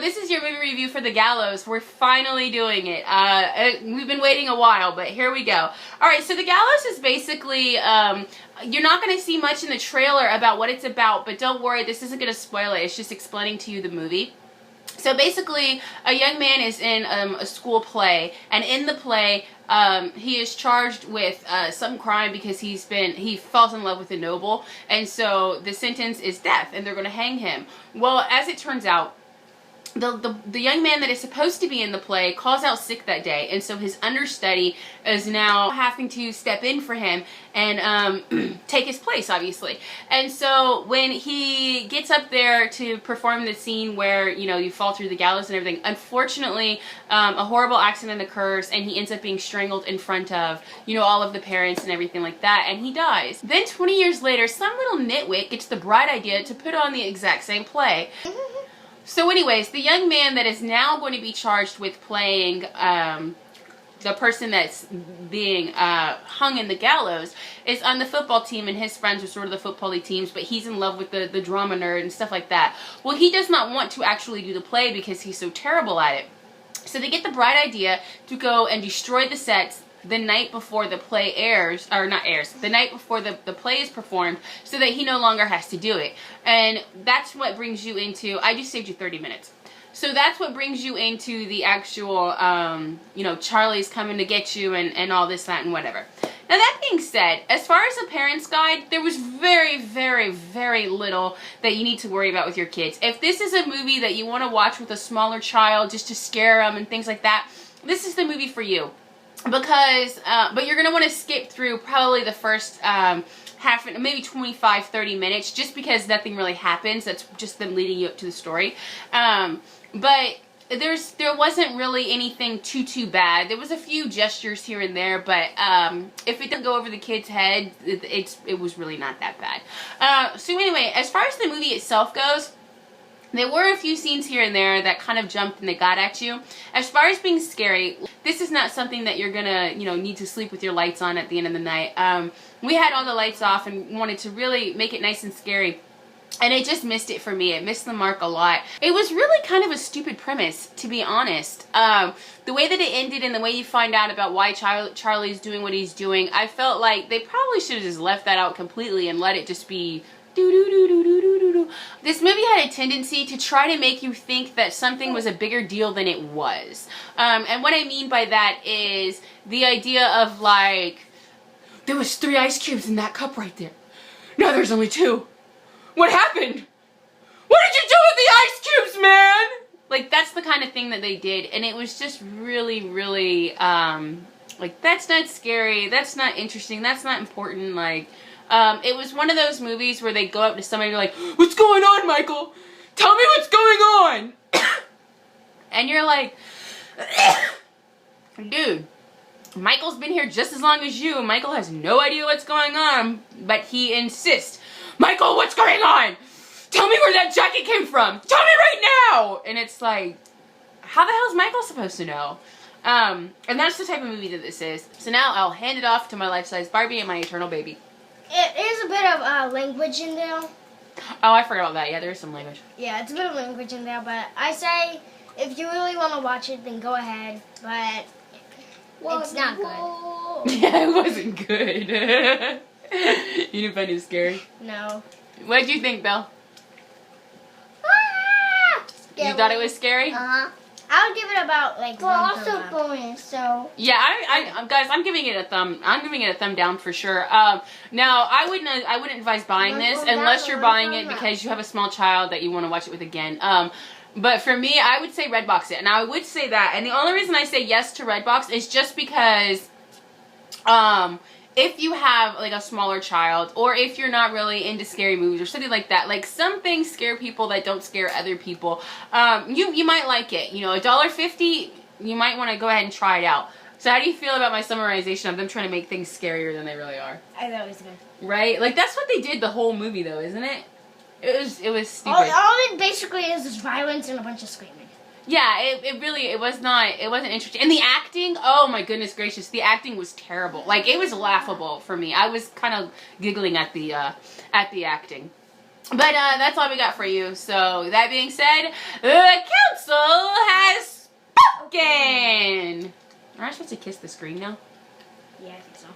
this is your movie review for The Gallows. We're finally doing it. We've been waiting a while, but here we go. Alright, so The Gallows is basically, you're not going to see much in the trailer about what it's about, but don't worry, this isn't going to spoil it. It's just explaining to you the movie. So basically, a young man is in a school play, and in the play, he is charged with some crime because he falls in love with a noble, and so the sentence is death, and they're going to hang him. Well, as it turns out, the young man that is supposed to be in the play calls out sick that day, and so his understudy is now having to step in for him and take his place, obviously. And so when he gets up there to perform the scene where, you know, you fall through the gallows and everything, unfortunately a horrible accident occurs and he ends up being strangled in front of, you know, all of the parents and everything like that, and he dies. Then 20 years later, some little nitwit gets the bright idea to put on the exact same play. So anyways, the young man that is now going to be charged with playing the person that's being hung in the gallows is on the football team, and his friends are sort of the football teams, but he's in love with the drama nerd and stuff like that. Well, he does not want to actually do the play because he's so terrible at it. So they get the bright idea to go and destroy the sets the night before the play airs, or not airs, the night before the play is performed, so that he no longer has to do it. And that's what brings you into, I just saved you 30 minutes. So that's what brings you into the actual, you know, Charlie's coming to get you and all this, that, and whatever. Now that being said, as far as a parent's guide, there was very, very, very little that you need to worry about with your kids. If this is a movie that you want to watch with a smaller child just to scare them and things like that, this is the movie for you. Because, but you're going to want to skip through probably the first maybe 25-30 minutes, just because nothing really happens. That's just them leading you up to the story. But there wasn't really anything too bad. There was a few gestures here and there, but if it didn't go over the kid's head, it was really not that bad. So anyway, as far as the movie itself goes, there were a few scenes here and there that kind of jumped and they got at you. As far as being scary, this is not something that you're gonna, you know, need to sleep with your lights on at the end of the night. We had all the lights off and wanted to really make it nice and scary, and it just missed it for me. It missed the mark a lot. It was really kind of a stupid premise, to be honest. The way that it ended and the way you find out about why Charlie's doing what he's doing, I felt like they probably should have just left that out completely and let it just be This movie had a tendency to try to make you think that something was a bigger deal than it was. And what I mean by that is the idea of, like, there was 3 ice cubes in that cup right there. Now there's only 2. What happened? What did you do with the ice cubes, man? Like, that's the kind of thing that they did. And it was just really, really, like, that's not scary. That's not interesting. That's not important. Like, it was one of those movies where they go up to somebody and be like, "What's going on, Michael? Tell me what's going on!" And you're like, dude, Michael's been here just as long as you. Michael has no idea what's going on, but he insists, "Michael, what's going on? Tell me where that jacket came from. Tell me right now!" And it's like, how the hell is Michael supposed to know? And that's the type of movie that this is. So now I'll hand it off to my life-size Barbie and my eternal baby. It is a bit of language in there. Oh, I forgot about that. Yeah, there is some language. Yeah, it's a bit of language in there, but I say if you really want to watch it, then go ahead. But it's not good. Yeah, it wasn't good. You didn't find it scary? No. What did you think, Belle? Scary. You thought it was scary? Uh-huh. I would give it about like. Well, also bonus. So. Yeah, I guys, I'm giving it a thumb. I'm giving it a thumb down for sure. Now I wouldn't advise buying this unless you're buying it because you have a small child that you want to watch it with again. But for me, I would say Redbox it, and I would say that. And the only reason I say yes to Redbox is just because, if you have like a smaller child, or if you're not really into scary movies or something like that, like some things scare people that don't scare other people, you might like it. You know, $1.50, you might want to go ahead and try it out. So how do you feel about my summarization of them trying to make things scarier than they really are? I thought it was good. Right? Like that's what they did the whole movie though, isn't it? It was stupid. All it basically is violence and a bunch of screaming. Yeah, it wasn't interesting. And the acting, oh my goodness gracious, the acting was terrible. Like, it was laughable for me. I was kind of giggling at the acting. But that's all we got for you. So that being said, the council has spoken. Am I supposed to kiss the screen now? Yeah, I think so.